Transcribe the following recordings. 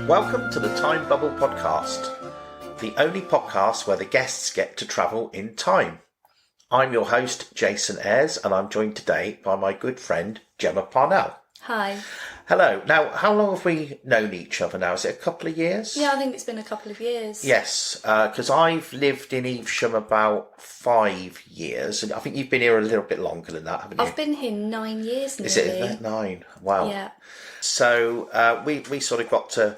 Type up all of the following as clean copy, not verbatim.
Welcome to the Time Bubble Podcast, the only podcast where the guests get to travel in time. I'm your host, Jason Ayres, and I'm joined today by my good friend, Gemma Parnell. Hi. Hello. Now, how long have we known each other now? Is it a couple of years? Yeah, I think it's been a couple of years. Yes, because I've lived in Evesham about 5 years, and I think you've been here a little bit longer than that, haven't you? I've been here 9 years nearly. Is it 9? Wow. Yeah. So we sort of got to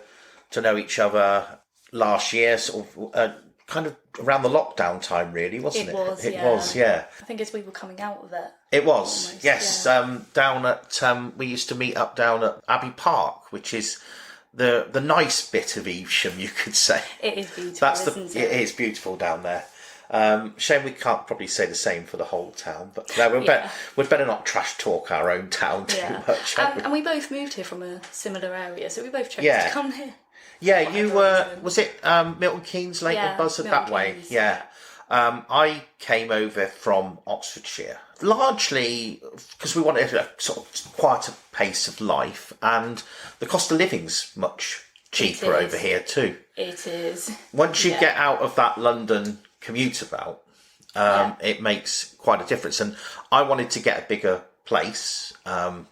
know each other last year, sort of kind of around the lockdown time, really, wasn't it? It was, yeah. I think as we were coming out of it. It was, almost, yes. Yeah. Down at we used to meet up down at Abbey Park, which is the nice bit of Evesham, you could say. It is beautiful, isn't it? It is beautiful down there. Shame we can't probably say the same for the whole town, but no, we'd better not trash talk our own town too much. And we both moved here from a similar area, so we both chose to come here. Yeah, you were, was it Milton Keynes, Lakewood Buzzard, that way? Keynes. Yeah. I came over from Oxfordshire, largely because we wanted a sort of quieter pace of life, and the cost of living's much cheaper over here too. It is. Once you get out of that London commuter belt, it makes quite a difference. And I wanted to get a bigger place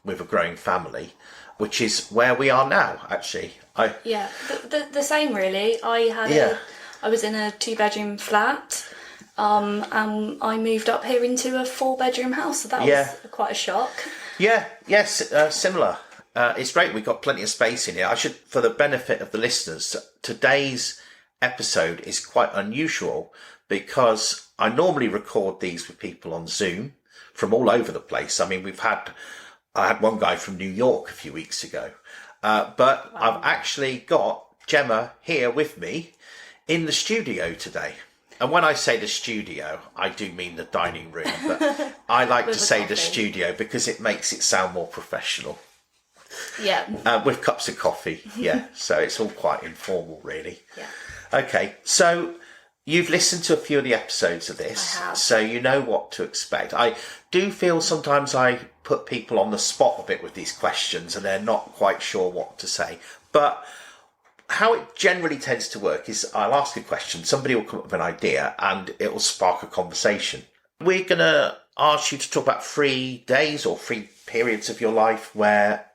with a growing family, which is where we are now, actually. The same really. I was in a 2-bedroom flat, and I moved up here into a 4-bedroom house, so that was quite a shock. Similar. It's great, we've got plenty of space in here. For the benefit of the listeners, today's episode is quite unusual because I normally record these with people on Zoom from all over the place. I mean, I had one guy from New York a few weeks ago. But I've actually got Gemma here with me in the studio today. And when I say the studio, I do mean the dining room. But I like to say the studio because it makes it sound more professional. Yeah. With cups of coffee. Yeah. So it's all quite informal, really. Yeah. Okay. So you've listened to a few of the episodes of this. I have. So you know what to expect. I do feel sometimes I put people on the spot a bit with these questions and they're not quite sure what to say. But how it generally tends to work is I'll ask a question, somebody will come up with an idea and it will spark a conversation. We're going to ask you to talk about 3 days or 3 periods of your life where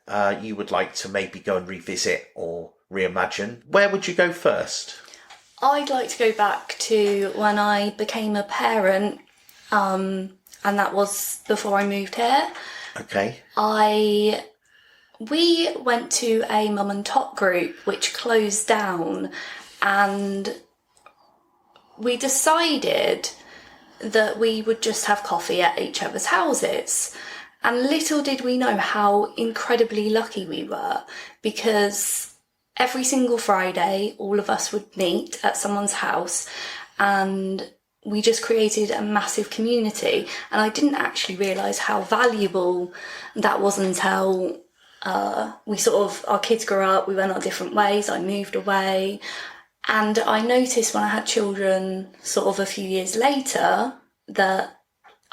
you would like to maybe go and revisit or reimagine. Where would you go first? I'd like to go back to when I became a parent, and that was before I moved here. Okay. We went to a mum and tot group which closed down, and we decided that we would just have coffee at each other's houses. And little did we know how incredibly lucky we were, because every single Friday, all of us would meet at someone's house and we just created a massive community. And I didn't actually realise how valuable that was until our kids grew up, we went our different ways, I moved away. And I noticed when I had children sort of a few years later that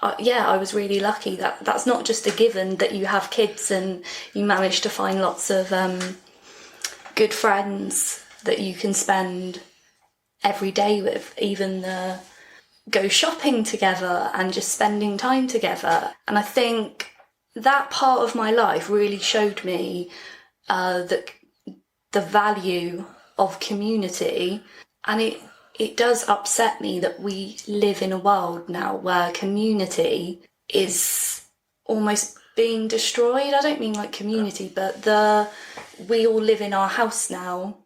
I was really lucky. That's not just a given that you have kids and you manage to find lots of good friends that you can spend every day with, even go shopping together and just spending time together. And I think that part of my life really showed me that the value of community. And it does upset me that we live in a world now where community is almost being destroyed. I don't mean like community, but we all live in our house now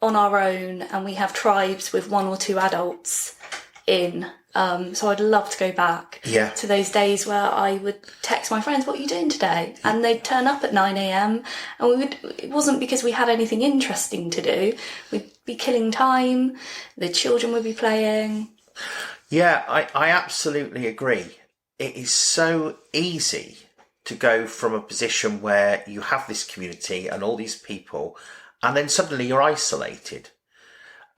on our own, and we have tribes with 1 or 2 adults in. So I'd love to go back to those days where I would text my friends, "What are you doing today?" And they'd turn up at 9 a.m. and it wasn't because we had anything interesting to do. We'd be killing time, the children would be playing. Yeah, I absolutely agree. It is so easy to go from a position where you have this community and all these people, and then suddenly you're isolated.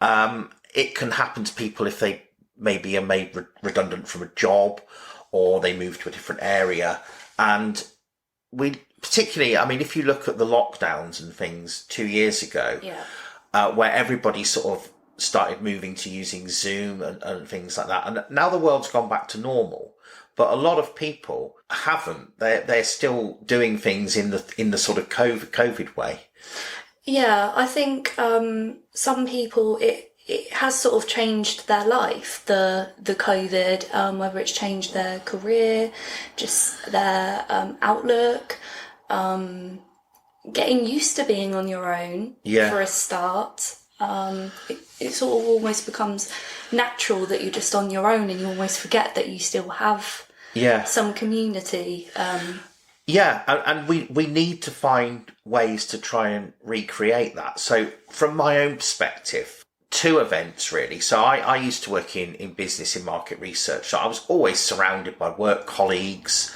It can happen to people if they maybe are made redundant from a job or they move to a different area. And particularly, I mean, if you look at the lockdowns and things 2 years ago, where everybody sort of started moving to using Zoom and things like that. And now the world's gone back to normal, but a lot of people haven't. They're still doing things in the sort of COVID way. Yeah, I think some people, it has sort of changed their life, the COVID, whether it's changed their career, just their outlook, getting used to being on your own for a start. It sort of almost becomes natural that you're just on your own, and you almost forget that you still have some community. And we need to find ways to try and recreate that. So from my own perspective, 2 events really. So I used to work in business, in market research. So I was always surrounded by work colleagues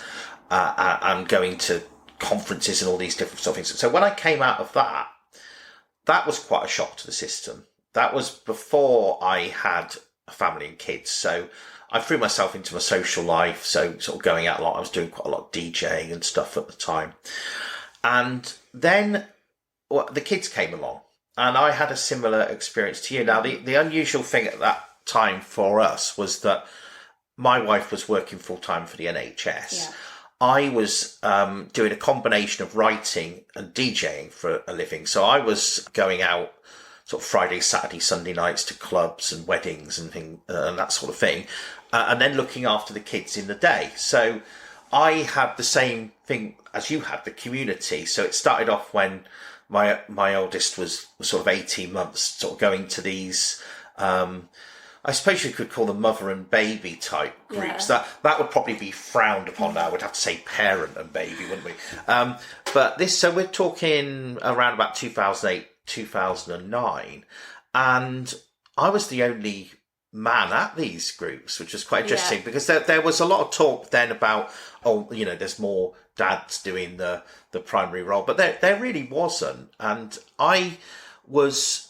and going to conferences and all these different sort of things. So when I came out of that was quite a shock to the system. That was before I had a family and kids. So I threw myself into my social life. So sort of going out a lot. I was doing quite a lot of DJing and stuff at the time. And then the kids came along, and I had a similar experience to you. Now, the unusual thing at that time for us was that my wife was working full time for the NHS. Yeah. I was doing a combination of writing and DJing for a living. So I was going out sort of Friday, Saturday, Sunday nights to clubs and weddings and that sort of thing. And then looking after the kids in the day. So I had the same thing as you had, the community. So it started off when my oldest was sort of 18 months, sort of going to these, I suppose you could call them mother and baby type groups. That would probably be frowned upon now. We'd have to say parent and baby, wouldn't we? So we're talking around about 2008, 2009. And I was the only man at these groups, which was quite interesting because there was a lot of talk then about, there's more dads doing the primary role, but there really wasn't. And I was,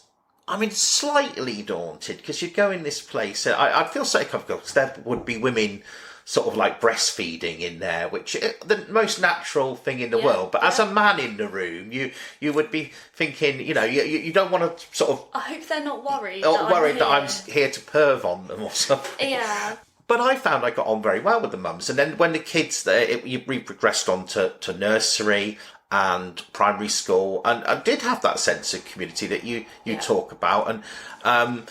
slightly daunted because you'd go in this place. I'd feel so comfortable because there would be women sort of like breastfeeding in there, which is the most natural thing in the world. But as a man in the room, you would be thinking, you don't want to sort of. I hope they're not worried. That I'm here to perv on them or something. Yeah. But I found I got on very well with the mums. And then when the kids, we progressed on to nursery and primary school, and I did have that sense of community that you talk about. And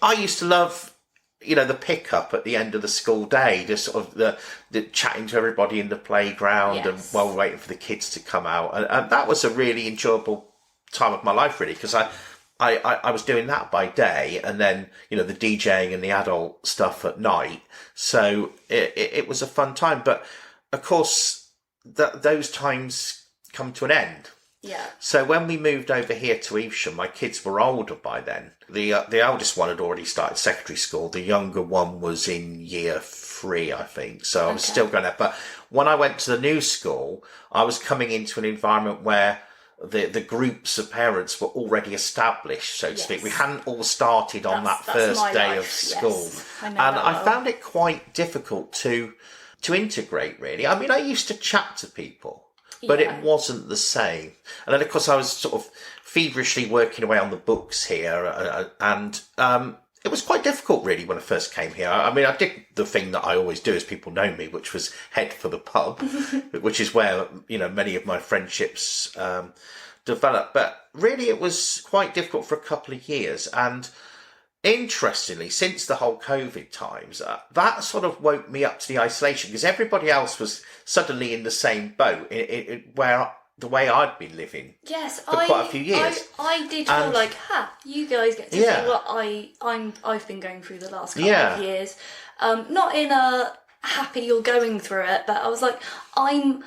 I used to love, the pickup at the end of the school day, just sort of the chatting to everybody in the playground and while we're waiting for the kids to come out. And that was a really enjoyable time of my life, really, because I was doing that by day, and then, the DJing and the adult stuff at night. So it was a fun time. But of course, those times come to an end. Yeah. So when we moved over here to Evesham, my kids were older by then. The eldest one had already started secondary school. The younger one was in year 3, I think. So I was still going there. But when I went to the new school, I was coming into an environment where the groups of parents were already established, so to speak. We hadn't all started on that first day of school. And I found it quite difficult to integrate, really. I used to chat to people, but it wasn't the same. And then, of course, I was sort of feverishly working away on the books here, and it was quite difficult, really, when I first came here. I did the thing that I always do, as people know me, which was head for the pub, which is where, many of my friendships developed. But really, it was quite difficult for a couple of years. And interestingly, since the whole COVID times, that sort of woke me up to the isolation, because everybody else was suddenly in the same boat, where the way I'd been living for quite a few years. I did feel like, you guys get to see what I've been going through the last couple of years. Not in a happy you're going through it, but I was like, I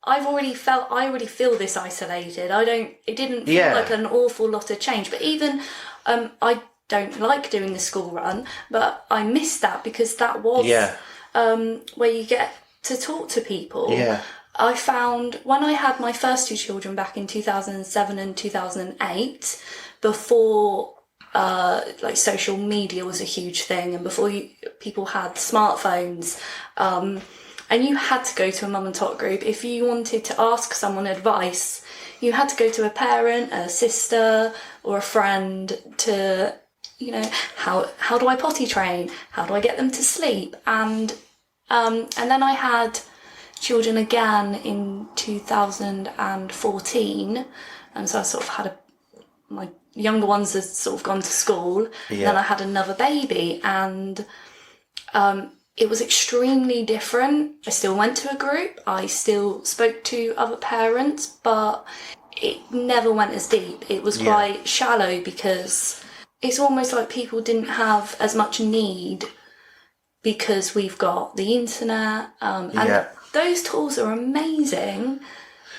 already feel this isolated. It didn't feel like an awful lot of change. But even, I don't like doing the school run, but I missed that because that was where you get to talk to people. Yeah. I found when I had my first 2 children back in 2007 and 2008, before social media was a huge thing, and before people had smartphones, And you had to go to a mum and tot group. If you wanted to ask someone advice, you had to go to a parent, a sister, or a friend to, how do I potty train? How do I get them to sleep? And then I had children again in 2014, and so I sort of had my younger ones had sort of gone to school. And then I had another baby, and it was extremely different. I still went to a group, I still spoke to other parents, but it never went as deep. It was quite shallow, because it's almost like people didn't have as much need because we've got the internet, and those tools are amazing.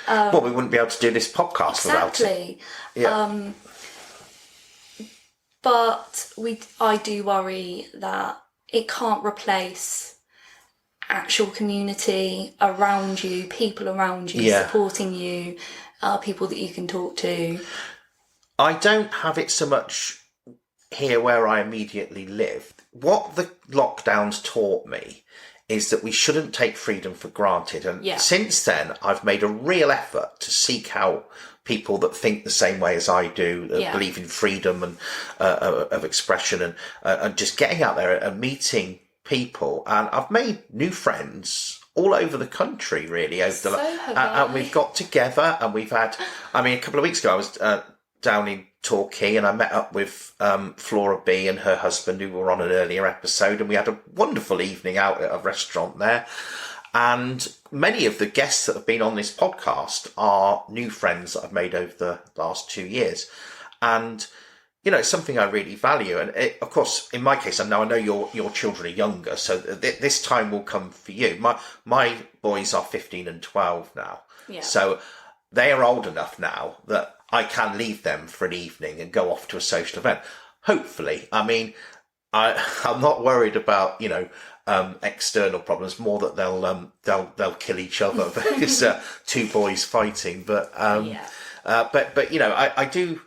Well, we wouldn't be able to do this podcast without it. Exactly. But I do worry that it can't replace actual community around you, people around you, supporting you, people that you can talk to. I don't have it so much here where I immediately live. What the lockdowns taught me is that we shouldn't take freedom for granted. And since then, I've made a real effort to seek out people that think the same way as I do, that believe in freedom and of expression, and just getting out there and meeting people. And I've made new friends all over the country, really. And we've got together, and we've had, a couple of weeks ago, I was down in Torquay, and I met up with Flora B and her husband, who were on an earlier episode, and we had a wonderful evening out at a restaurant there. And many of the guests that have been on this podcast are new friends that I've made over the last 2 years. And, it's something I really value. And of course, in my case, I know your children are younger, so this time will come for you. My boys are 15 and 12 now. Yeah. So they are old enough now that I can leave them for an evening and go off to a social event. Hopefully. I'm not worried about, external problems, more that they'll kill each other. There's two boys fighting, but I do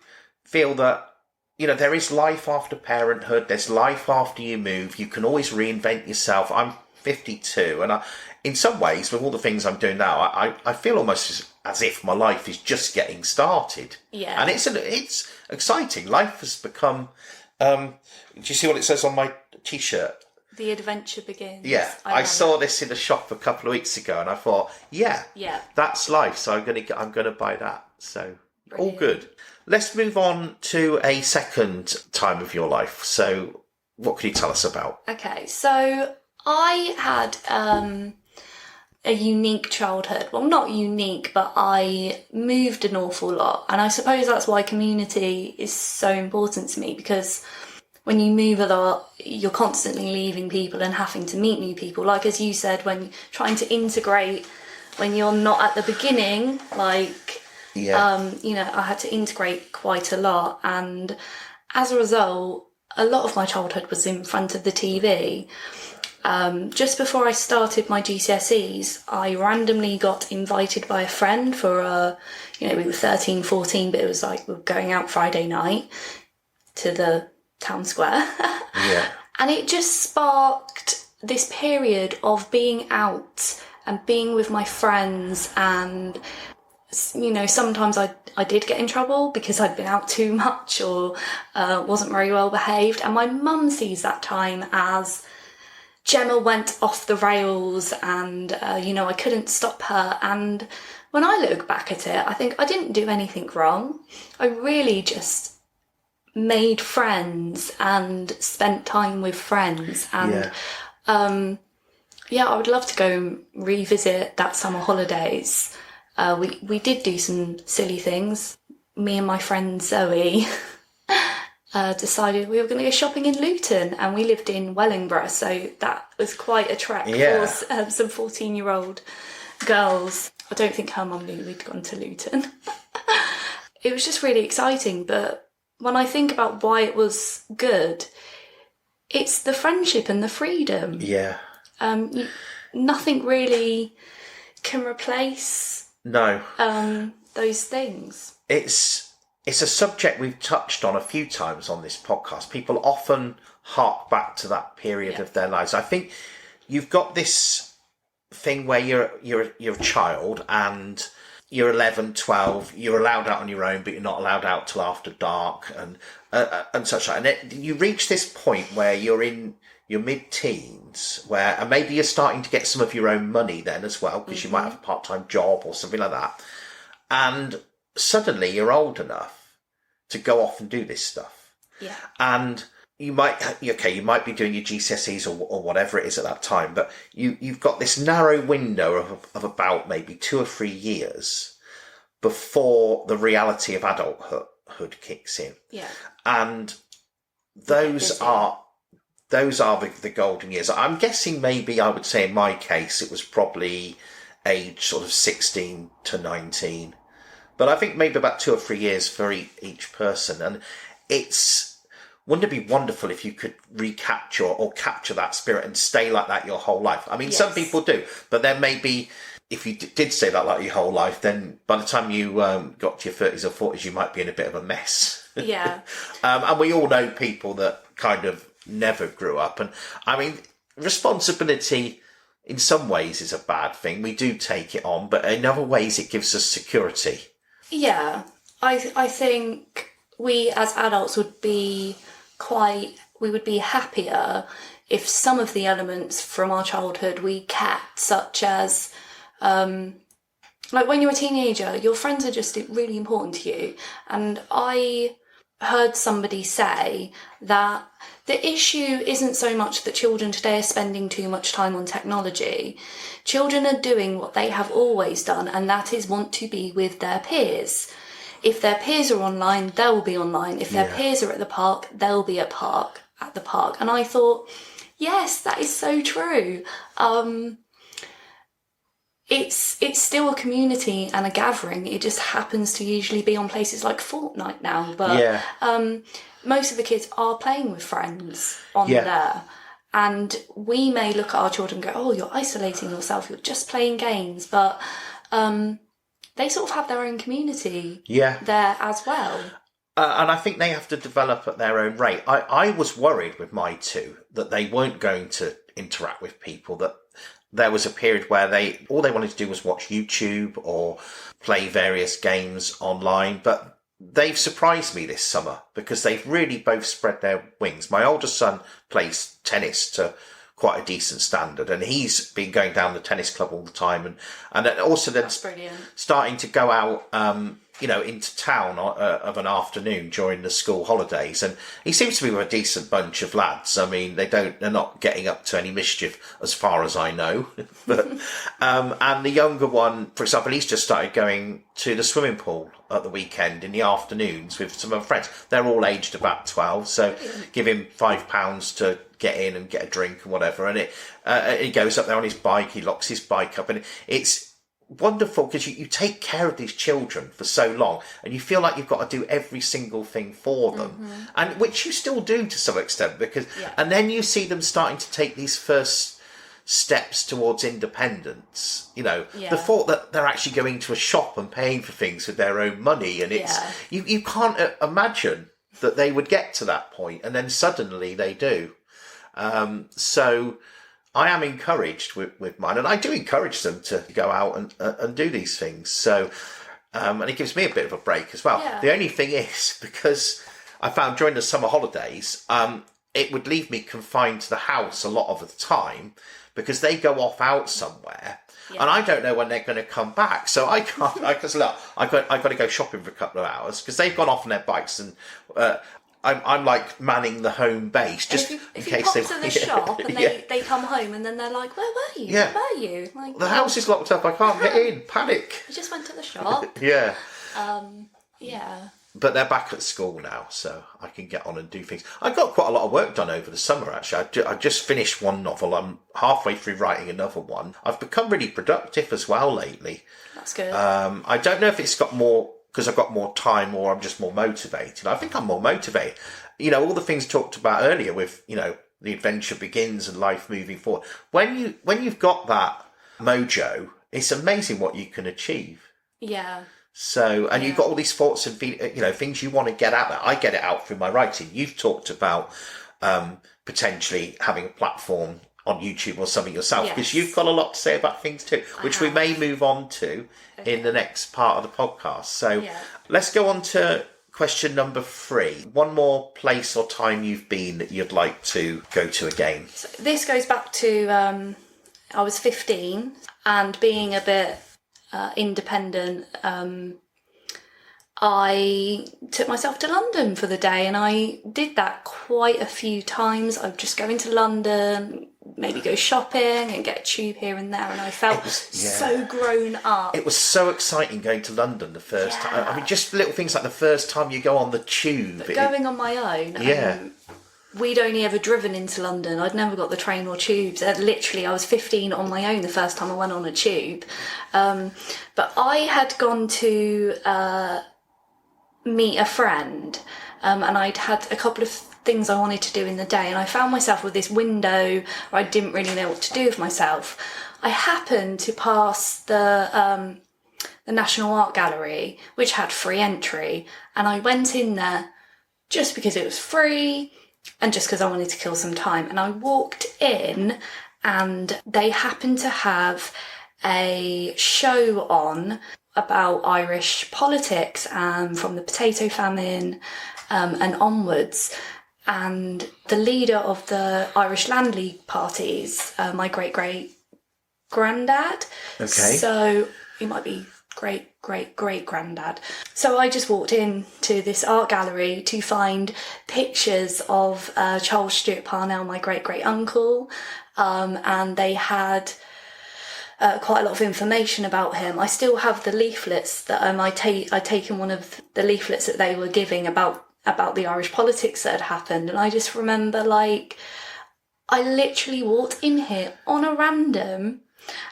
feel that there is life after parenthood. There's life after you move. You can always reinvent yourself. I'm 52, and in some ways, with all the things I'm doing now, I feel almost as if my life is just getting started. Yeah, and it's exciting. Life has become. Do you see what it says on my T-shirt? The adventure begins. Yeah, I saw this in a shop a couple of weeks ago, and I thought, that's life. So I'm gonna buy that. So brilliant. All good. Let's move on to a second time of your life. So, what can you tell us about? Okay, so I had a unique childhood. Well, not unique, but I moved an awful lot, and I suppose that's why community is so important to me, because when you move a lot, you're constantly leaving people and having to meet new people. Like, as you said, when trying to integrate, when you're not at the beginning, I had to integrate quite a lot. And as a result, a lot of my childhood was in front of the TV. Just before I started my GCSEs, I randomly got invited by a friend for we were 13, 14, but it was like we were going out Friday night to the town square. And it just sparked this period of being out and being with my friends, and sometimes I did get in trouble because I'd been out too much or wasn't very well behaved, and my mum sees that time as Gemma went off the rails, and I couldn't stop her. And when I look back at it, I think I didn't do anything wrong. I really just made friends and spent time with friends, and I would love to go and revisit that summer holidays. We did do some silly things. Me and my friend Zoe decided we were going to go shopping in Luton, and we lived in Wellingborough, so that was quite a trek for some 14-year-old girls. I don't think her mum knew we'd gone to Luton. It was just really exciting, but when I think about why it was good, it's the friendship and the freedom. Yeah. Nothing really can replace those things. It's a subject we've touched on a few times on this podcast. People often hark back to that period of their lives. I think you've got this thing where you're a child and you're 11, 12, you're allowed out on your own, but you're not allowed out till after dark and such like. And you reach this point where you're in your mid-teens, and maybe you're starting to get some of your own money then as well, because you might have a part-time job or something like that. And suddenly you're old enough to go off and do this stuff. Yeah. And you might be doing your GCSEs or whatever it is at that time, but you've got this narrow window of about maybe 2 or 3 years before the reality of adulthood kicks in. Yeah. And those are the golden years. I'm guessing maybe I would say in my case it was probably age sort of 16 to 19. But I think maybe about 2 or 3 years for each person. And wouldn't it be wonderful if you could recapture or capture that spirit and stay like that your whole life? I mean, yes. Some people do, but then maybe if you did stay that like your whole life, then by the time you got to your 30s or 40s, you might be in a bit of a mess. Yeah. And we all know people that kind of never grew up. And I mean, responsibility in some ways is a bad thing. We do take it on, but in other ways it gives us security. Yeah. I think we as adults would be happier if some of the elements from our childhood we kept, such as like when you're a teenager, your friends are just really important to you. And I heard somebody say that the issue isn't so much that children today are spending too much time on technology. Children are doing what they have always done, and that is want to be with their peers. If their peers are online, they'll be online. If their peers are at the park, they'll be at the park. And I thought, yes, that is so true. It's still a community and a gathering. It just happens to usually be on places like Fortnite now. But most of the kids are playing with friends on there. And we may look at our children and go, oh, you're isolating yourself. You're just playing games. But they sort of have their own community there as well. And I think they have to develop at their own rate. I was worried with my two that they weren't going to interact with people, that there was a period where all they wanted to do was watch YouTube or play various games online. But they've surprised me this summer because they've really both spread their wings. My oldest son plays tennis to quite a decent standard, and he's been going down the tennis club all the time, and also then starting to go out into town of an afternoon during the school holidays. And he seems to be with a decent bunch of lads. I mean, they're not getting up to any mischief as far as I know. But and the younger one, for example, he's just started going to the swimming pool at the weekend in the afternoons with some of friends. They're all aged about 12, so give him £5 to get in and get a drink and whatever. And he goes up there on his bike, he locks his bike up, and it's wonderful because you take care of these children for so long and you feel like you've got to do every single thing for them, and which you still do to some extent, because and then you see them starting to take these first steps towards independence, the thought that they're actually going to a shop and paying for things with their own money, and it's you can't imagine that they would get to that point, and then suddenly they do. So I am encouraged with mine, and I do encourage them to go out and do these things. So, and it gives me a bit of a break as well. Yeah. The only thing is, because I found during the summer holidays, it would leave me confined to the house a lot of the time because they go off out somewhere. Yeah. And I don't know when they're going to come back, so I can't. Because look, I've got to go shopping for a couple of hours because they've gone off on their bikes, and I'm like manning the home base just if in you case pop to the shop and they come home and then they're like, "Where were you? Yeah. Where were you?" Like, the house is locked up. I can't get in. Panic. I just went to the shop. Yeah. Yeah. But they're back at school now, so I can get on and do things. I got quite a lot of work done over the summer, actually. I just finished one novel. I'm halfway through writing another one. I've become really productive as well lately. That's good. I don't know if it's got more because I've got more time or I'm just more motivated. I think I'm more motivated. All the things talked about earlier with, the adventure begins and life moving forward. When you've got that mojo, it's amazing what you can achieve. Yeah. So, and you've got all these thoughts and things you want to get out there. I get it out through my writing. You've talked about potentially having a platform on YouTube or something yourself, because Yes. you've got a lot to say about things too, which we may move on to in the next part of the podcast. So let's go on to question number 3. One more place or time you've been that you'd like to go to again. So this goes back to I was 15, and being a bit independent, I took myself to London for the day, and I did that quite a few times. I would just go into London, maybe go shopping and get a tube here and there, and I felt so grown up. It was so exciting going to London the first time. I mean, just little things like the first time you go on the tube. But going on my own. We'd only ever driven into London. I'd never got the train or tubes. Literally, I was 15 on my own the first time I went on a tube. But I had gone to meet a friend, and I'd had a couple of things I wanted to do in the day, and I found myself with this window where I didn't really know what to do with myself. I happened to pass the National Art Gallery, which had free entry, and I went in there just because it was free and just because I wanted to kill some time. And I walked in, and they happened to have a show on about Irish politics from the potato famine and onwards. And the leader of the Irish Land League parties, my great-great-granddad. Okay. So he might be great-great-great-granddad. So I just walked into this art gallery to find pictures of Charles Stuart Parnell, my great-great-uncle, and they had quite a lot of information about him. I still have the leaflets that I'd taken one of the leaflets that they were giving about the Irish politics that had happened, and I just remember, like, I literally walked in here on a random,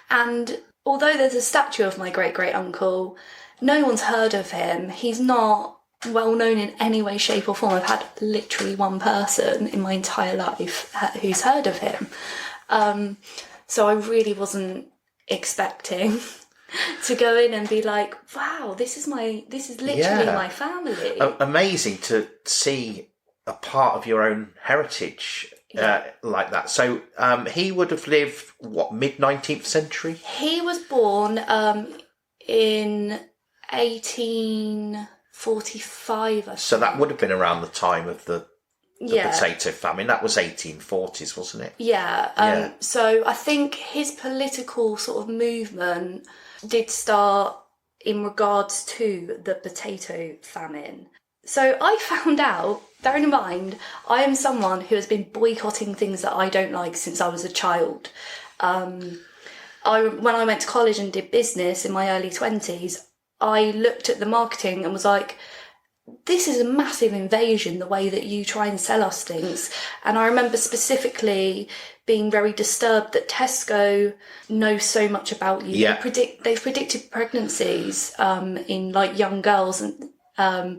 and although there's a statue of my great-great-uncle, no one's heard of him. He's not well known in any way, shape or form. I've had literally one person in my entire life who's heard of him. So I really wasn't expecting to go in and be like, wow, this is literally my family. Amazing to see a part of your own heritage like that. So he would have lived, what, mid-19th century? He was born in 1845, I think. So that would have been around the time of the potato famine. That was 1840s, wasn't it? Yeah. So I think his political sort of movement did start in regards to the potato famine. So I found out, bearing in mind, I am someone who has been boycotting things that I don't like since I was a child. When I went to college and did business in my early 20s, I looked at the marketing and was like, this is a massive invasion, the way that you try and sell us things. And I remember specifically being very disturbed that Tesco knows so much about you. Yeah. They've predicted pregnancies in like young girls and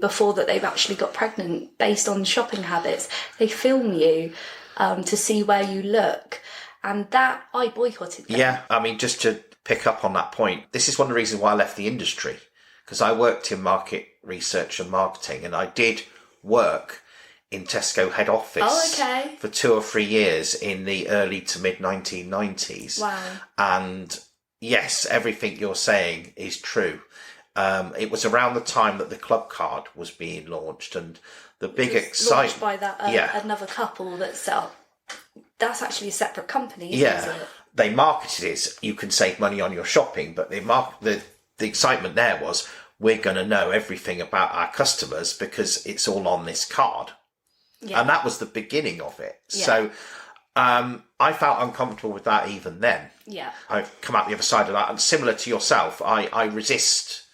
before that they've actually got pregnant based on shopping habits. They film you to see where you look. And that, I boycotted them. Yeah, I mean, just to pick up on that point, this is one of the reasons why I left the industry, because I worked in market research and marketing, and I did work in Tesco head office for 2 or 3 years in the early to mid 1990s. Wow. And yes, everything you're saying is true. It was around the time that the club card was being launched, and the big excitement launched by that another couple that set up. That's actually a separate company, isn't it? They marketed it as you can save money on your shopping, but the excitement there was, we're going to know everything about our customers because it's all on this card. Yeah. And that was the beginning of it. Yeah. So I felt uncomfortable with that even then. Yeah. I've come out the other side of that. And similar to yourself, I resist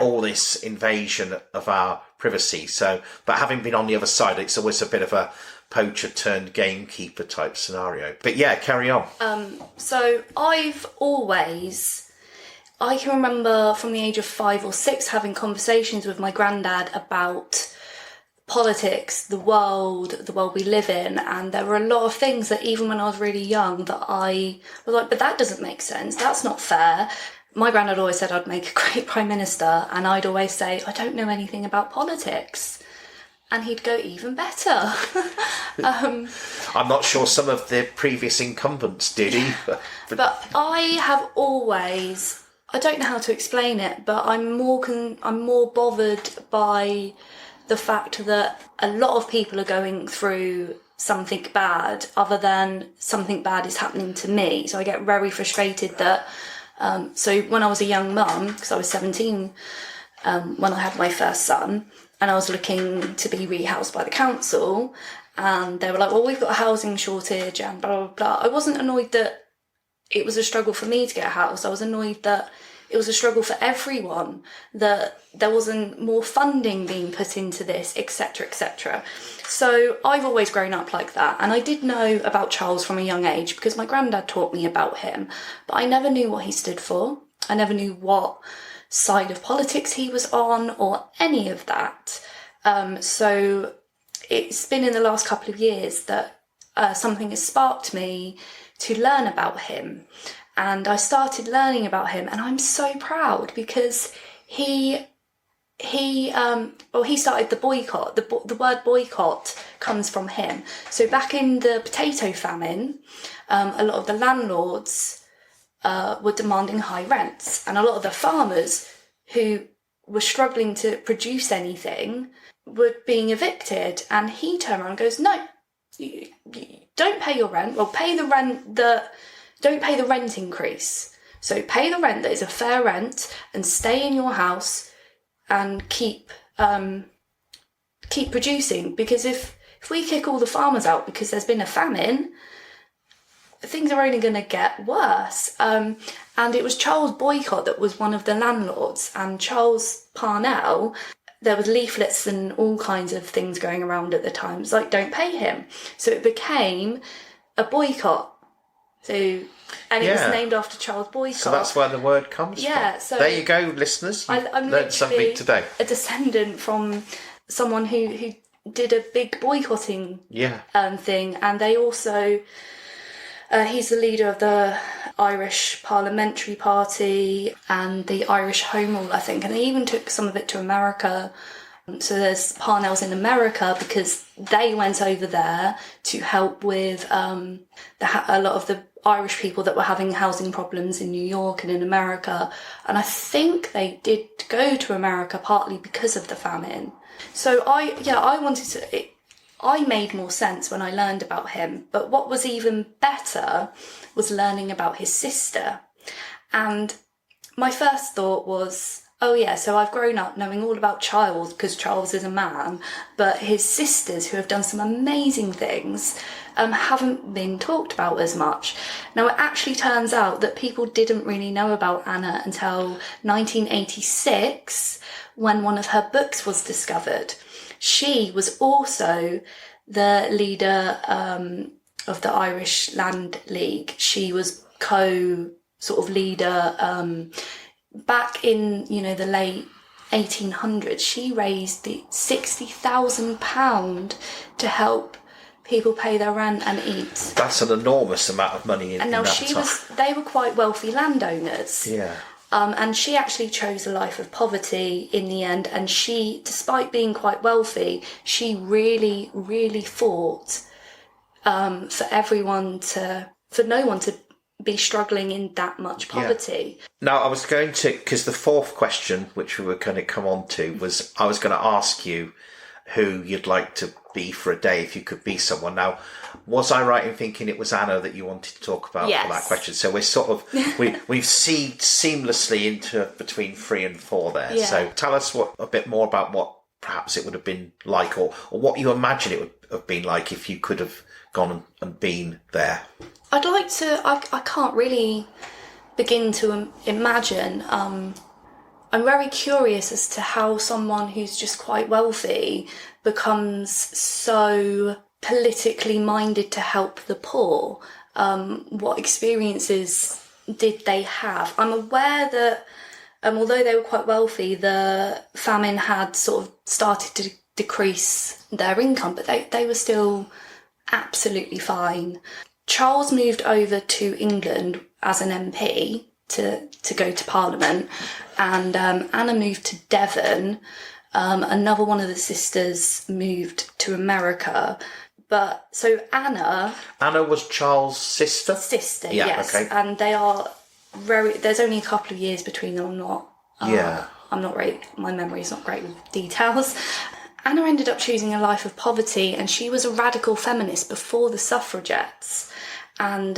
all this invasion of our privacy. So, but having been on the other side, it's always a bit of a poacher turned gamekeeper type scenario. But yeah, carry on. So I can remember from the age of 5 or 6 having conversations with my granddad about politics, the world we live in, and there were a lot of things that even when I was really young that I was like, but that doesn't make sense, that's not fair. My granddad always said I'd make a great Prime Minister, and I'd always say, I don't know anything about politics. and he'd go even better. I'm not sure some of the previous incumbents did either. But I have always, I don't know how to explain it, but I'm more bothered by the fact that a lot of people are going through something bad other than something bad is happening to me. So I get very frustrated that, so when I was a young mum, because I was 17 when I had my first son, and I was looking to be rehoused by the council, and they were like, well, we've got a housing shortage and blah, blah, blah. I wasn't annoyed that it was a struggle for me to get a house. I was annoyed that it was a struggle for everyone, that there wasn't more funding being put into this, etc., etc. So I've always grown up like that. And I did know about Charles from a young age because my granddad taught me about him, but I never knew what he stood for. I never knew what side of politics he was on or any of that. So it's been in the last couple of years that something has sparked me to learn about him. And I started learning about him, and I'm so proud because he started the boycott. The word boycott comes from him. So back in the potato famine, a lot of the landlords were demanding high rents, and a lot of the farmers who were struggling to produce anything were being evicted. And he turned around and goes, no, you don't pay your rent. Well, pay the rent don't pay the rent increase. So pay the rent that is a fair rent and stay in your house and keep producing. Because if we kick all the farmers out because there's been a famine, things are only going to get worse. And it was Charles Boycott that was one of the landlords, and Charles Parnell, there was leaflets and all kinds of things going around at the time. It was like, don't pay him. So it became a boycott. And it was named after Charles Boycott. So that's where the word comes from. So there you go, listeners. I'm learned something today. A descendant from someone who did a big boycotting thing, and they also he's the leader of the Irish Parliamentary Party and the Irish Home Rule, I think, and they even took some of it to America. So there's Parnells in America because they went over there to help with a lot of the Irish people that were having housing problems in New York and in America. And I think they did go to America partly because of the famine. So I made more sense when I learned about him. But what was even better was learning about his sister. And my first thought was, oh yeah, so I've grown up knowing all about Charles because Charles is a man, but his sisters, who have done some amazing things, haven't been talked about as much. Now, it actually turns out that people didn't really know about Anna until 1986, when one of her books was discovered. She was also the leader of the Irish Land League. She was sort of leader back in, the late 1800s. She raised the £60,000 to help people pay their rent and eat. That's an enormous amount of money in that time. They were quite wealthy landowners. Yeah. And she actually chose a life of poverty in the end. And she, despite being quite wealthy, she really, really fought for no one to be struggling in that much poverty. Yeah. Now, I was going to, because the fourth question, which we were going to come on to, was I was going to ask you who you'd like to be for a day if you could be someone. Now, was I right in thinking it was Anna that you wanted to talk about for that question? So we're sort of, we've seeded seamlessly into between 3 and 4 there. Yeah. So tell us a bit more about what perhaps it would have been like, or what you imagine it would have been like if you could have gone and been there. I'd like to, I can't really begin to imagine. I'm very curious as to how someone who's just quite wealthy becomes so politically minded to help the poor. What experiences did they have? I'm aware that although they were quite wealthy, the famine had sort of started to decrease their income, but they were still absolutely fine. Charles moved over to England as an MP to go to Parliament, and Anna moved to Devon Another one of the sisters moved to America. But so Anna was Charles' sister? Sister, Yeah, yes. okay. And they are there's only a couple of years between them. I'm not great, my memory's not great with details. Anna ended up choosing a life of poverty, and she was a radical feminist before the suffragettes. And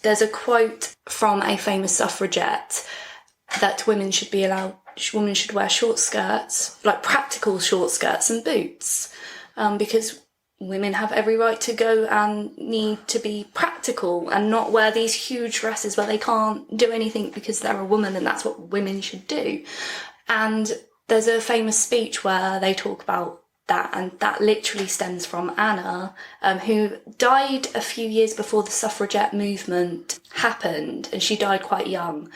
there's a quote from a famous suffragette that women should wear short skirts, like practical short skirts and boots, because women have every right to go and need to be practical and not wear these huge dresses where they can't do anything because they're a woman, and that's what women should do. And there's a famous speech where they talk about that, and that literally stems from Anna, who died a few years before the suffragette movement happened, and she died quite young.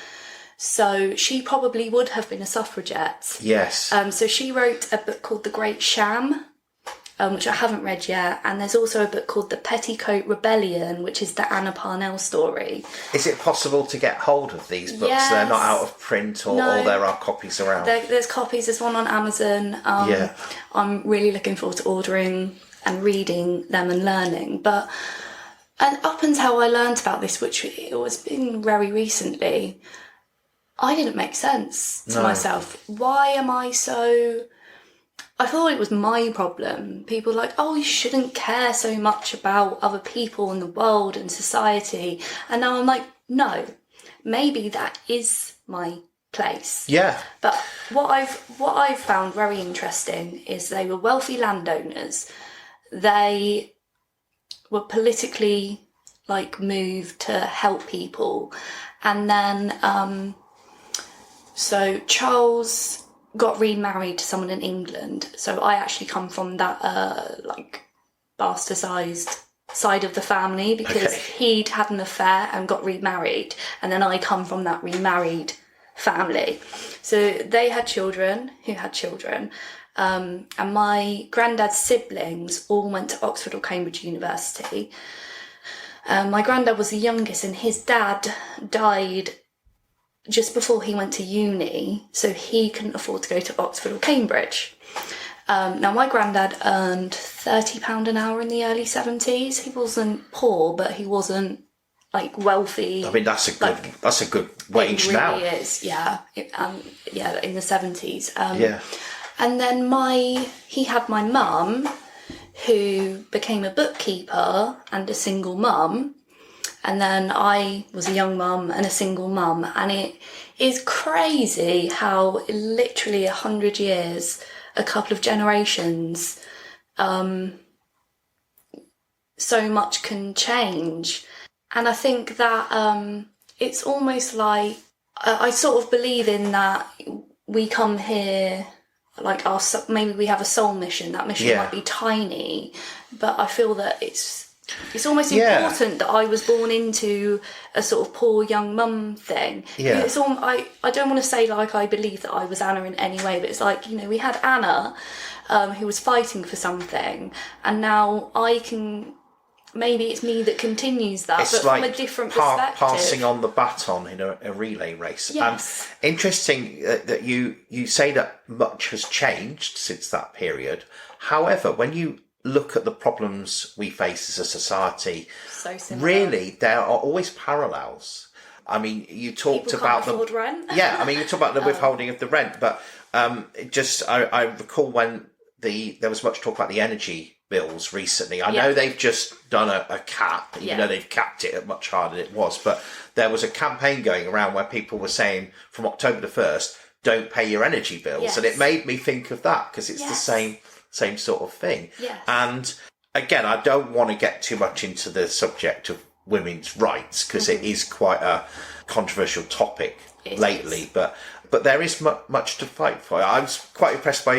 So she probably would have been a suffragette. Yes. So she wrote a book called The Great Sham, which I haven't read yet. And there's also a book called The Petticoat Rebellion, which is the Gemma Parnell story. Is it possible to get hold of these books? Yes. They're not out of print, or there are copies around? There's copies. There's one on Amazon. I'm really looking forward to ordering and reading them and learning. And up until I learned about this, which it was been very recently, I didn't make sense to myself. Why am I so... I thought it was my problem. People were like, oh, you shouldn't care so much about other people in the world and society. And now I'm like, no, maybe that is my place. Yeah. But what I've found very interesting is they were wealthy landowners. They were politically moved to help people. And then so Charles got remarried to someone in England. So I actually come from that bastardized side of the family, because he'd had an affair and got remarried, and then I come from that remarried family. So they had children who had children, and my granddad's siblings all went to Oxford or Cambridge University. My granddad was the youngest, and his dad died just before he went to uni, so he couldn't afford to go to Oxford or Cambridge. Now, my granddad earned £30 an hour in the early 70s. He wasn't poor, but he wasn't wealthy. I mean, that's a good wage now. It really is, yeah. In the 70s. Yeah. And then he had my mum, who became a bookkeeper and a single mum. And then I was a young mum and a single mum. And it is crazy how literally 100 years, a couple of generations, so much can change. And I think that it's almost like, I sort of believe in that we come here, maybe we have a soul mission. That mission might be tiny, but I feel that it's almost important that I was born into a sort of poor young mum thing. Yeah. I don't want to say I believe that I was Anna in any way, but it's we had Anna who was fighting for something, and now I can... Maybe it's me that continues that, but from a different perspective. Passing on the baton in a relay race. Yes. Interesting that you say that much has changed since that period. However, when you look at the problems we face as a society, so similar. Really, there are always parallels. I mean, you talked People about can't afford rent. Yeah, I mean, you talk about the withholding of the rent, but I recall when there was much talk about the energy bills recently. I know they've just done a cap, even though they've capped it at much harder than it was, but there was a campaign going around where people were saying from October the 1st, don't pay your energy bills. And it made me think of that, because it's the same sort of thing. Yes. And again, I don't want to get too much into the subject of women's rights, because it is quite a controversial topic lately, but there is much to fight for. I was quite impressed by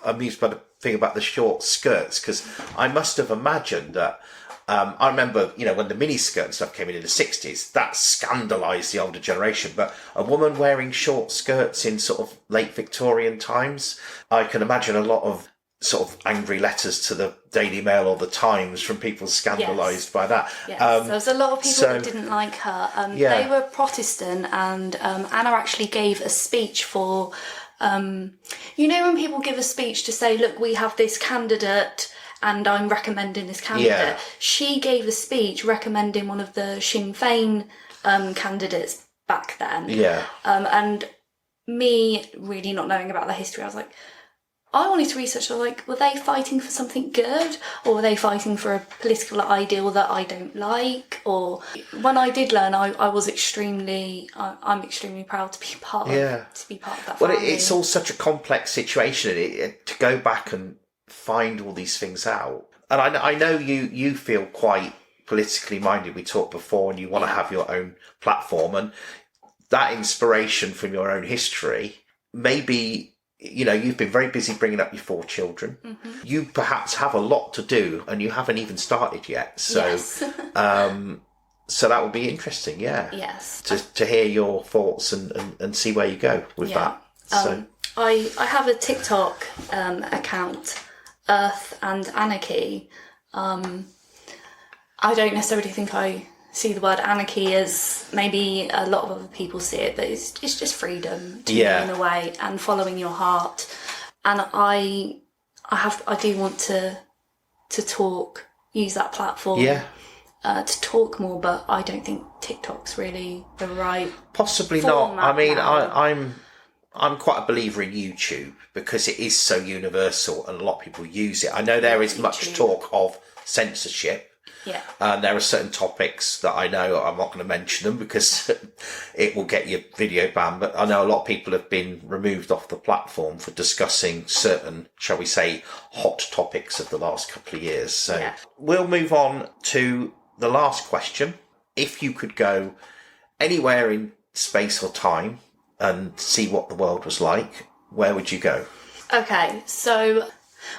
amused by the thing about the short skirts, because I must have imagined that I remember, when the mini skirt and stuff came in the 60s, that scandalised the older generation. But a woman wearing short skirts in sort of late Victorian times, I can imagine a lot of sort of angry letters to the Daily Mail or the Times from people scandalised by that. Yes, there was a lot of people that didn't like her. They were Protestant, and Anna actually gave a speech for You know, when people give a speech to say, look, we have this candidate and I'm recommending this candidate. Yeah. She gave a speech recommending one of the Sinn Féin candidates back then. Yeah. And me really not knowing about the history, I was like, I wanted to research, I was like, were they fighting for something good? Or were they fighting for a political ideal that I don't like? Or when I did learn, I'm extremely proud to be part of that family. Well, it's all such a complex situation to go back and find all these things out. And I know you feel quite politically minded. We talked before, and you want to have your own platform, and that inspiration from your own history, maybe, you know, you've been very busy bringing up your 4 children. Mm-hmm. You perhaps have a lot to do, and you haven't even started yet. So, yes. So that would be interesting, yeah. Yes. To hear your thoughts and see where you go with that. So I have a TikTok account, Earth and Anarchy. I don't necessarily think I see the word anarchy as maybe a lot of other people see it, but it's just freedom to be in a way and following your heart. And I do want to use that platform to talk more, but I don't think TikTok's really the right possibly not. I mean, I'm quite a believer in YouTube because it is so universal and a lot of people use it. I know there is much talk of censorship. Yeah. And there are certain topics that I know, I'm not going to mention them because it will get your video banned, but I know a lot of people have been removed off the platform for discussing certain, shall we say, hot topics of the last couple of years. So we'll move on to the last question. If you could go anywhere in space or time and see what the world was like, where would you go? Okay, so,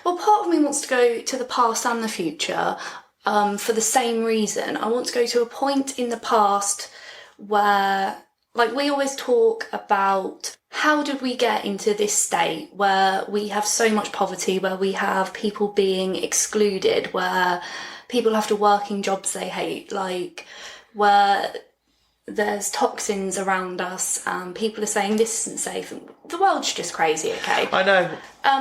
well, part of me wants to go to the past and the future. For the same reason. I want to go to a point in the past where, like, we always talk about how did we get into this state where we have so much poverty, where we have people being excluded, where people have to work in jobs they hate, like, where there's toxins around us and people are saying this isn't safe. The world's just crazy, okay? I know.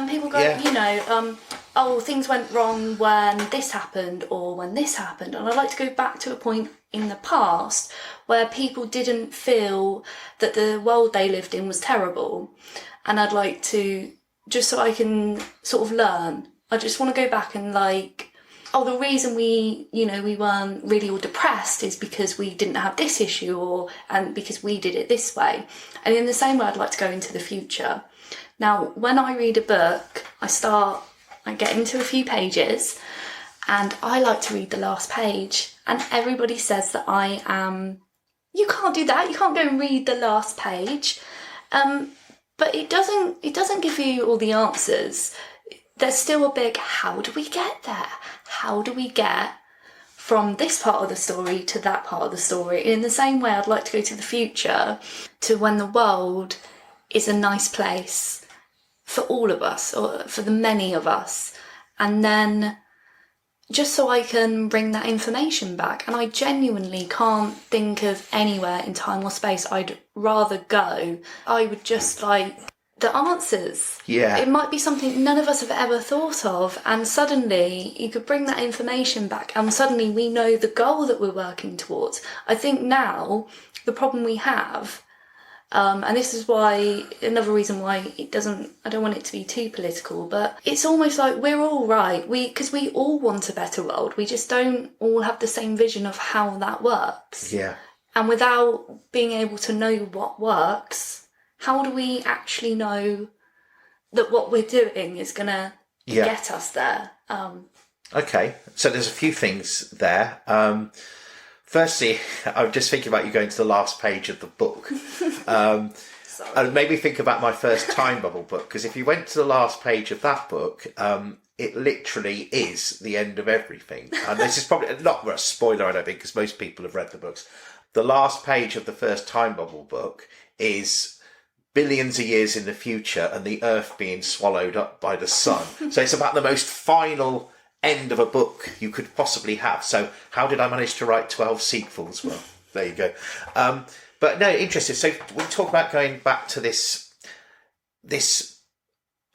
People go, you know, oh, things went wrong when this happened or when this happened. And I'd like to go back to a point in the past where people didn't feel that the world they lived in was terrible. And I'd like to, just so I can sort of learn, I just want to go back and like, oh, the reason we weren't really all depressed is because we didn't have this issue and because we did it this way. And in the same way, I'd like to go into the future. Now, when I read a book, I get into a few pages and I like to read the last page. And everybody says that you can't do that. You can't go and read the last page. But it doesn't give you all the answers. There's still a big, how do we get there? How do we get from this part of the story to that part of the story? In the same way, I'd like to go to the future, to when the world is a nice place for all of us, or for the many of us. And then just so I can bring that information back. And I genuinely can't think of anywhere in time or space I'd rather go. I would just like the answers. Yeah. It might be something none of us have ever thought of, and suddenly you could bring that information back and suddenly we know the goal that we're working towards. I think now the problem we have, and this is why, another reason why I don't want it to be too political, but it's almost like we're all right, because we all want a better world, we just don't all have the same vision of how that works. Yeah. And without being able to know what works, how do we actually know that what we're doing is going to get us there? Okay, so there's a few things there. Firstly, I'm just thinking about you going to the last page of the book. And maybe think about my first Time Bubble book, because if you went to the last page of that book, it literally is the end of everything. And this is probably not a spoiler, I don't think, because most people have read the books. The last page of the first Time Bubble book is billions of years in the future and the Earth being swallowed up by the sun. So it's about the most final end of a book you could possibly have. So how did I manage to write 12 sequels? Well, there you go. But no, interesting. So we talk about going back to this this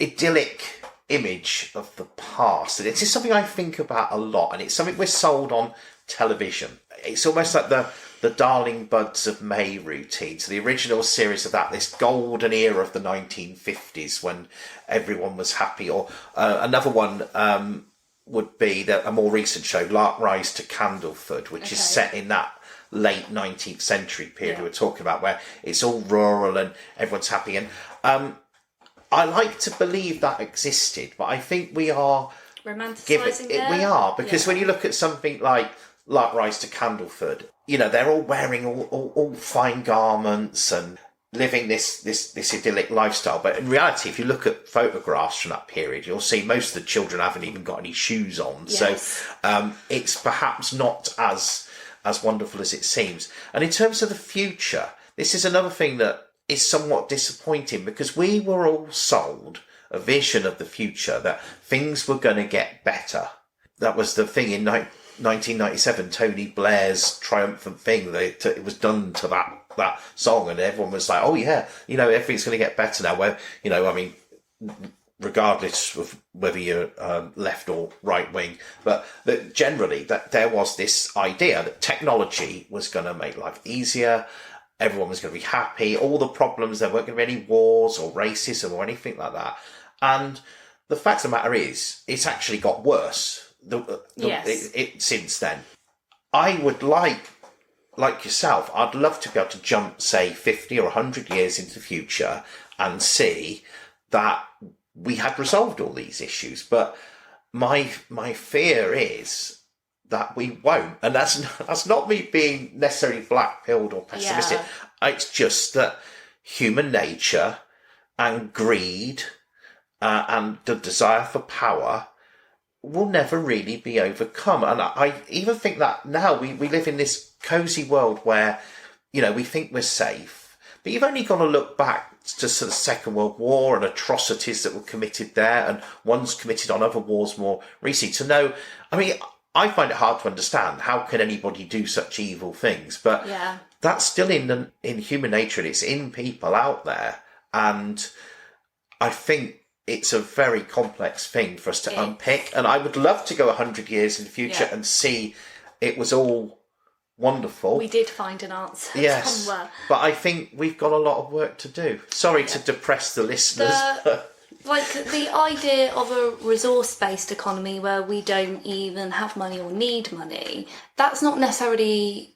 idyllic image of the past. And it's just something I think about a lot, and it's something we're sold on television. It's almost like the Darling Buds of May routine. So the original series of that, this golden era of the 1950s when everyone was happy. Or another one would be a more recent show, Lark Rise to Candleford, which is set in that late 19th century period we're talking about, where it's all rural and everyone's happy. And I like to believe that existed, but I think we are romanticising it. We are, because when you look at something like Lark Rise to Candleford, they're all wearing all fine garments and living this idyllic lifestyle. But in reality, if you look at photographs from that period, you'll see most of the children haven't even got any shoes on. Yes. So it's perhaps not as wonderful as it seems. And in terms of the future, this is another thing that is somewhat disappointing, because we were all sold a vision of the future that things were going to get better. That was the thing in 1997, Tony Blair's triumphant thing. It was done to that song, and everyone was like, oh yeah, everything's going to get better now. Where, regardless of whether you're left or right wing, but that generally that there was this idea that technology was going to make life easier. Everyone was going to be happy. All the problems, there weren't going to be any wars or racism or anything like that. And the fact of the matter is, it's actually got worse since then. I would like yourself, I'd love to be able to jump, say, 50 or 100 years into the future and see that we had resolved all these issues. But my fear is that we won't, and that's not me being necessarily black-pilled or pessimistic. It's just that human nature and greed and the desire for power will never really be overcome. And I even think that now we live in this cosy world where we think we're safe, but you've only got to look back to sort of Second World War and atrocities that were committed there, and ones committed on other wars more recently, to know. I find it hard to understand how can anybody do such evil things, but that's still in human nature, and it's in people out there. And I think it's a very complex thing for us to unpick. And I would love to go 100 years in the future and see it was all wonderful. We did find an answer somewhere. But I think we've got a lot of work to do. Sorry to depress the listeners. The idea of a resource-based economy where we don't even have money or need money, that's not necessarily...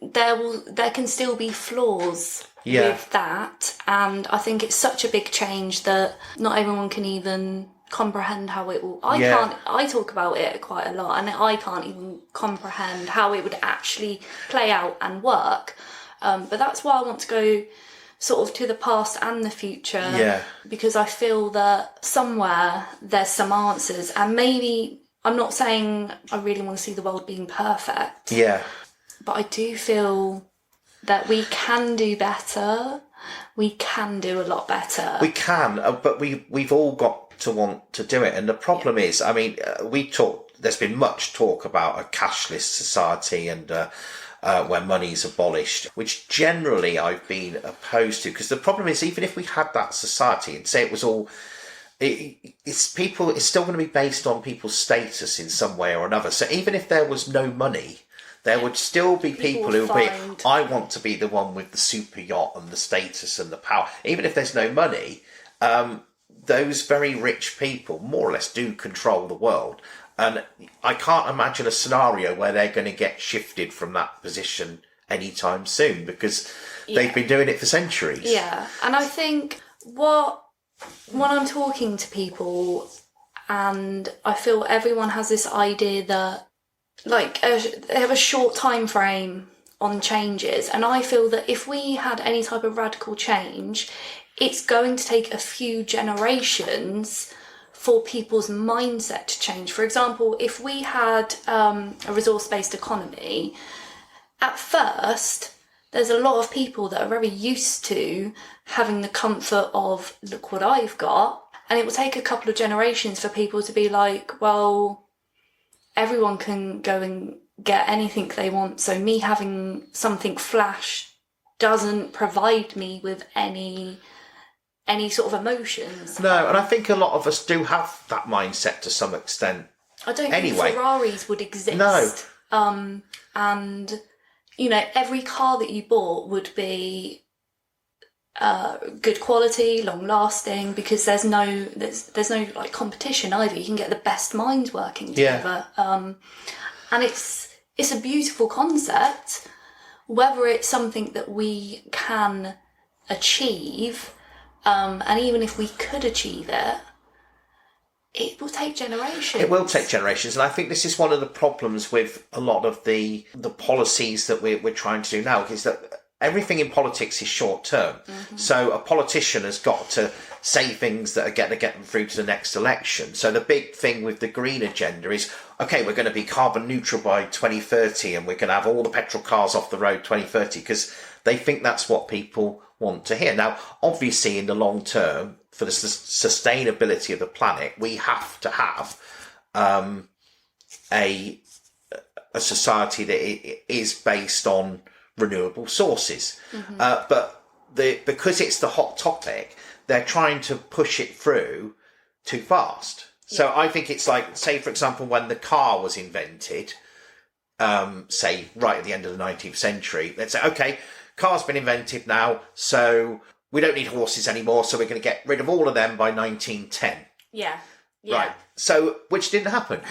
There can still be flaws with that, and I think it's such a big change that not everyone can even comprehend how it will... I talk about it quite a lot, and I can't even comprehend how it would actually play out and work. But that's why I want to go sort of to the past and the future, because I feel that somewhere there's some answers, and maybe, I'm not saying I really want to see the world being perfect, but I do feel that we can do better. We can do a lot better. We can, but we've all got to want to do it. And the problem is, there's been much talk about a cashless society and where money's abolished, which generally I've been opposed to, because the problem is, even if we had that society and say it was all, it's still going to be based on people's status in some way or another. So even if there was no money, there would still be people who would be, I want to be the one with the super yacht and the status and the power. Even if there's no money, those very rich people more or less do control the world. And I can't imagine a scenario where they're going to get shifted from that position anytime soon, because they've been doing it for centuries. Yeah, and I think when I'm talking to people, and I feel everyone has this idea that they have a short time frame on changes, and I feel that if we had any type of radical change, it's going to take a few generations for people's mindset to change. For example, if we had a resource-based economy, at first, there's a lot of people that are very used to having the comfort of, look what I've got, and it will take a couple of generations for people to be like, well, everyone can go and get anything they want, so me having something flash doesn't provide me with any any sort of emotions. No, and I think a lot of us do have that mindset to some extent. I don't Anyway. think Ferraris would exist. No. And, you know, every car that you bought would be good quality, long lasting, because there's no like competition either. You can get the best minds working together. And it's a beautiful concept. Whether it's something that we can achieve, and even if we could achieve it, it will take generations. It will take generations, and I think this is one of the problems with a lot of the policies that we're trying to do now, is that everything in politics is short term. So a politician has got to say things that are going to get them through to the next election. So the big thing with the green agenda is, okay, we're going to be carbon neutral by 2030 and we're going to have all the petrol cars off the road 2030, because they think that's what people want to hear. Now, obviously, in the long term, for the sustainability of the planet, we have to have a society that is based on renewable sources. But because it's the hot topic, they're trying to push it through too fast. So I think it's like, say, for example, when the car was invented, say, right at the end of the 19th century, let's say, okay, car's been invented now, so we don't need horses anymore, so we're going to get rid of all of them by 1910. Yeah. Right. So, which didn't happen.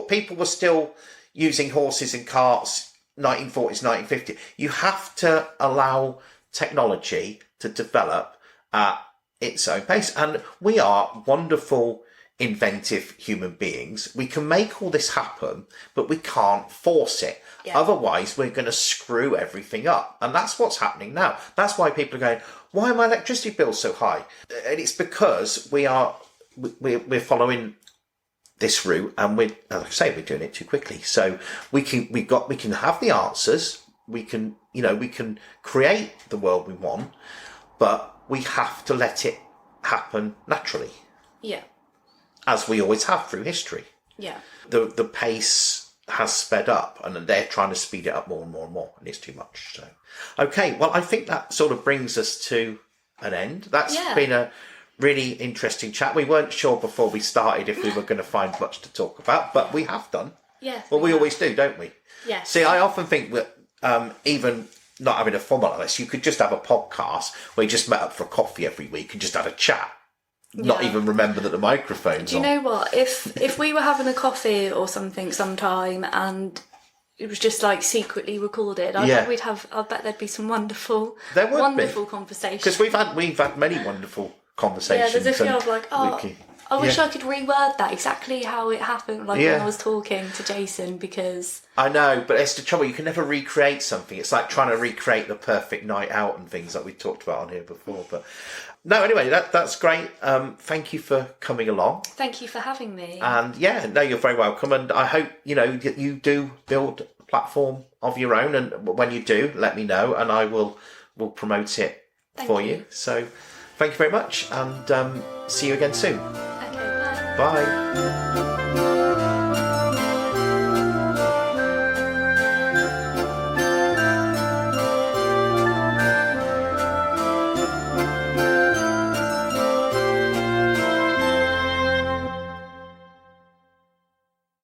People were still using horses and carts 1940s, 1950s. You have to allow technology to develop at its own pace. And we are wonderful, inventive human beings. We can make all this happen, but we can't force it. Yeah. Otherwise, we're going to screw everything up. And that's what's happening now. That's why people are going, why are my electricity bills so high? And it's because we're following this route, and like I say, we're doing it too quickly. So we can have the answers. We can create the world we want, but we have to let it happen naturally. Yeah. As we always have through history. Yeah. The pace has sped up, and they're trying to speed it up more and more and more, and it's too much. So, okay, well, I think that sort of brings us to an end. That's been a really interesting chat. We weren't sure before we started if we were going to find much to talk about, but we have done. Yeah. Well, we always do, don't we? Yeah. See, I often think that even not having a format like this, you could just have a podcast where you just met up for a coffee every week and just had a chat. Not even remember that the microphone's on. Do you know what? If we were having a coffee or something sometime and it was just like secretly recorded, I bet there'd be some wonderful conversations. Because we've had many wonderful conversations. Yeah, there's a few of like, I wish I could reword that exactly how it happened, like when I was talking to Jason, because... I know, but it's the trouble, you can never recreate something. It's like trying to recreate the perfect night out and things that we talked about on here before. But no, anyway, that's great. Thank you for coming along. Thank you for having me. And you're very welcome. And I hope, you do build a platform of your own. And when you do, let me know and I will promote it for you. So thank you very much, and see you again soon. Okay, bye. Bye.